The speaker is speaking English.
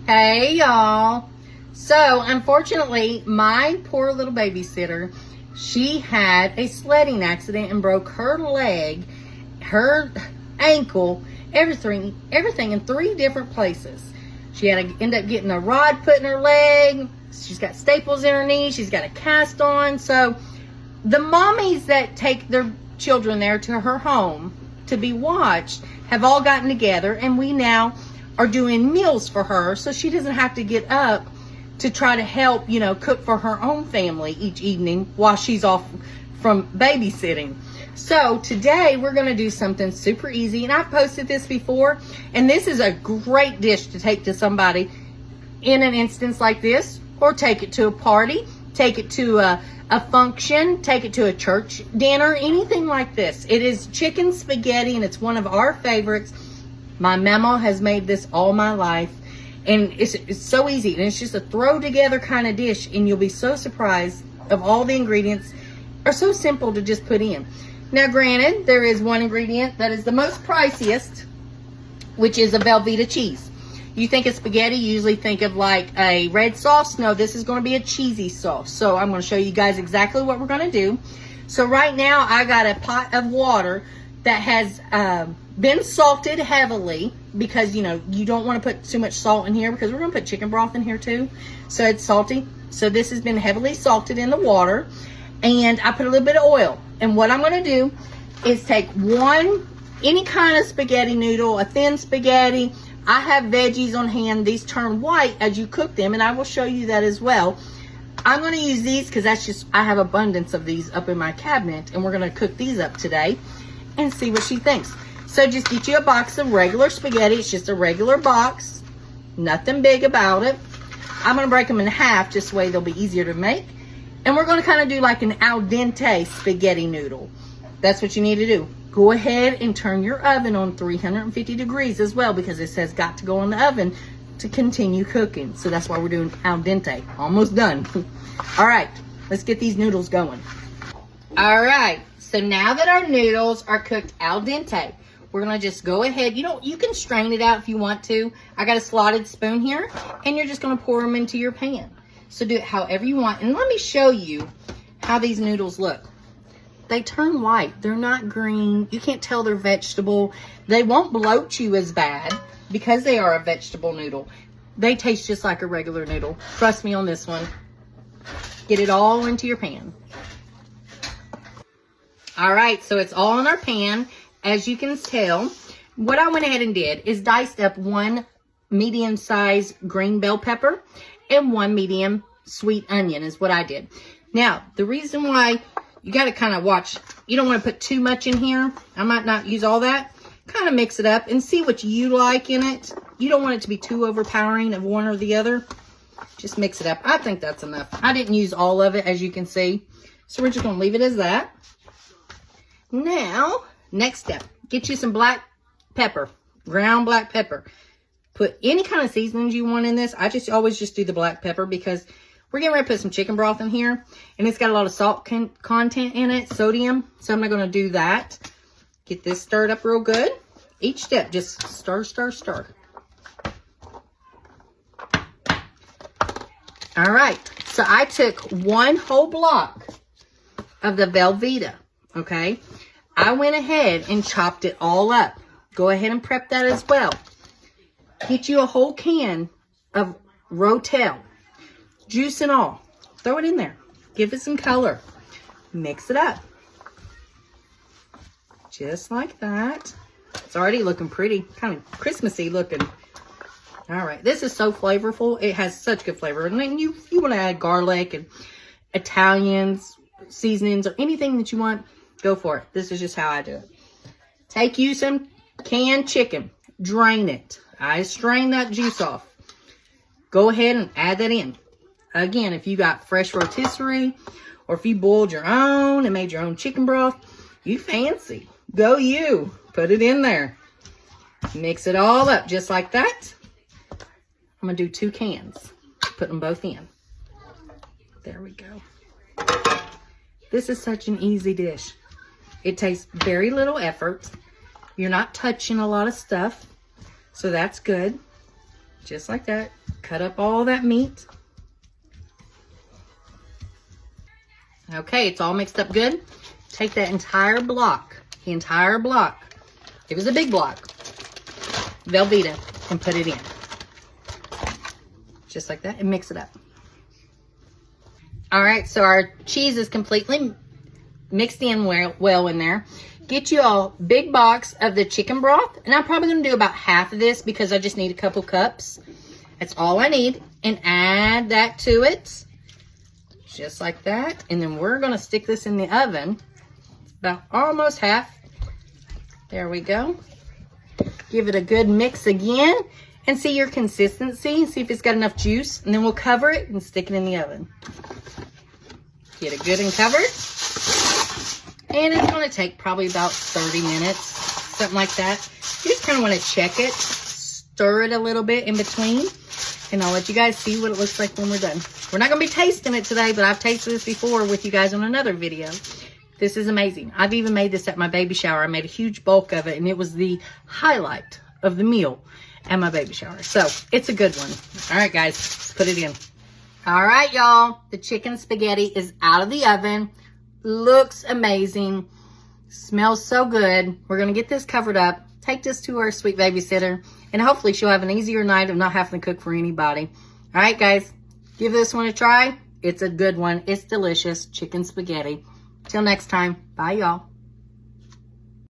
Hey y'all. So unfortunately, my poor little babysitter, she had a sledding accident and broke her leg, her ankle, everything in 3 different places. She had to end up getting a rod put in her leg. She's got staples in her knee. She's got a cast on. So the mommies that take their children there to her home to be watched have all gotten together, and we now are doing meals for her so she doesn't have to get up to try to help, cook for her own family each evening while she's off from babysitting. So today we're going to do something super easy, and I've posted this before, and this is a great dish to take to somebody in an instance like this, or take it to a party, take it to a function, take it to a church dinner, anything like this. It is chicken spaghetti, and it's one of our favorites. My mama has made this all my life, and it's so easy, and it's just a throw together kind of dish, and you'll be so surprised of all the ingredients are so simple to just put in. Now granted, there is one ingredient that is the most priciest, which is a Velveeta cheese. You think of spaghetti, you usually think of like a red sauce. No, this is going to be a cheesy sauce. So I'm going to show you guys exactly what we're going to do. So right now I got a pot of water that has been salted heavily, because you don't want to put too much salt in here, because we're going to put chicken broth in here too, so it's salty. So this has been heavily salted in the water, and I put a little bit of oil. And what I'm going to do is take any kind of spaghetti noodle, a thin spaghetti. I have veggies on hand. These turn white as you cook them, and I will show you that as well. I'm going to use these because I have abundance of these up in my cabinet, and we're going to cook these up today and see what she thinks. So just get you a box of regular spaghetti. It's just a regular box, nothing big about it. I'm going to break them in half, just so they'll be easier to make. And we're going to kind of do like an al dente spaghetti noodle. That's what you need to do. Go ahead and turn your oven on 350 degrees as well, because it says got to go in the oven to continue cooking. So that's why we're doing al dente. Almost done. All right, let's get these noodles going. All right, so now that our noodles are cooked al dente, we're going to just go ahead. You can strain it out if you want to. I got a slotted spoon here, and you're just going to pour them into your pan. So do it however you want. And let me show you how these noodles look. They turn white. They're not green. You can't tell they're vegetable. They won't bloat you as bad because they are a vegetable noodle. They taste just like a regular noodle. Trust me on this one. Get it all into your pan. All right, so it's all in our pan. As you can tell, what I went ahead and did is diced up 1 medium-sized green bell pepper and 1 medium sweet onion is what I did. Now, the reason why you got to kind of watch, you don't want to put too much in here. I might not use all that. Kind of mix it up and see what you like in it. You don't want it to be too overpowering of one or the other. Just mix it up. I think that's enough. I didn't use all of it, as you can see. So we're just going to leave it as that. Now, next step, get you some black pepper, ground black pepper. Put any kind of seasonings you want in this. I always just do the black pepper, because we're getting ready to put some chicken broth in here, and it's got a lot of salt content in it, sodium. So I'm not going to do that. Get this stirred up real good. Each step, just stir, stir, stir. All right. So I took 1 whole block of the Velveeta. Okay. I went ahead and chopped it all up. Go ahead and prep that as well. Get you a whole can of rotel, juice and all. Throw it in there. Give it some color. Mix it up. Just like that. It's already looking pretty, kind of Christmassy looking. All right, this is so flavorful. It has such good flavor. And then you want to add garlic and Italians, seasonings, or anything that you want, go for it. This is just how I do it. Take you some canned chicken. Drain it. I strain that juice off. Go ahead and add that in. Again, if you got fresh rotisserie, or if you boiled your own and made your own chicken broth, you fancy. Go you. Put it in there. Mix it all up just like that. I'm going to do 2 cans. Put them both in. There we go. This is such an easy dish. It takes very little effort. You're not touching a lot of stuff. So that's good. Just like that. cut up all that meat. Okay, it's all mixed up good. Take that entire block, it was a big block, velvetta, and put it in. Just like that, and mix it up. All right, so our cheese is completely mixed in well in there. Get you a big box of the chicken broth, and I'm probably gonna do about half of this because I just need a couple cups. That's all I need, and add that to it, just like that. And then we're gonna stick this in the oven, about almost half. There we go. Give it a good mix again, and see your consistency, see if it's got enough juice, and then we'll cover it and stick it in the oven. Get it good and covered. And it's going to take probably about 30 minutes, something like that. You just kind of want to check it, stir it a little bit in between, and I'll let you guys see what it looks like when we're done. We're not going to be tasting it today, but I've tasted this before with you guys on another video. This is amazing. I've even made this at my baby shower. I made a huge bulk of it, and it was the highlight of the meal at my baby shower. So it's a good one. All right, guys, let's put it in. All right, y'all, the chicken spaghetti is out of the oven. Looks amazing, smells so good. We're gonna get this covered up, take this to our sweet babysitter, and hopefully she'll have an easier night of not having to cook for anybody. All right, guys, give this one a try. It's a good one. It's delicious chicken spaghetti. Till next time, bye, y'all.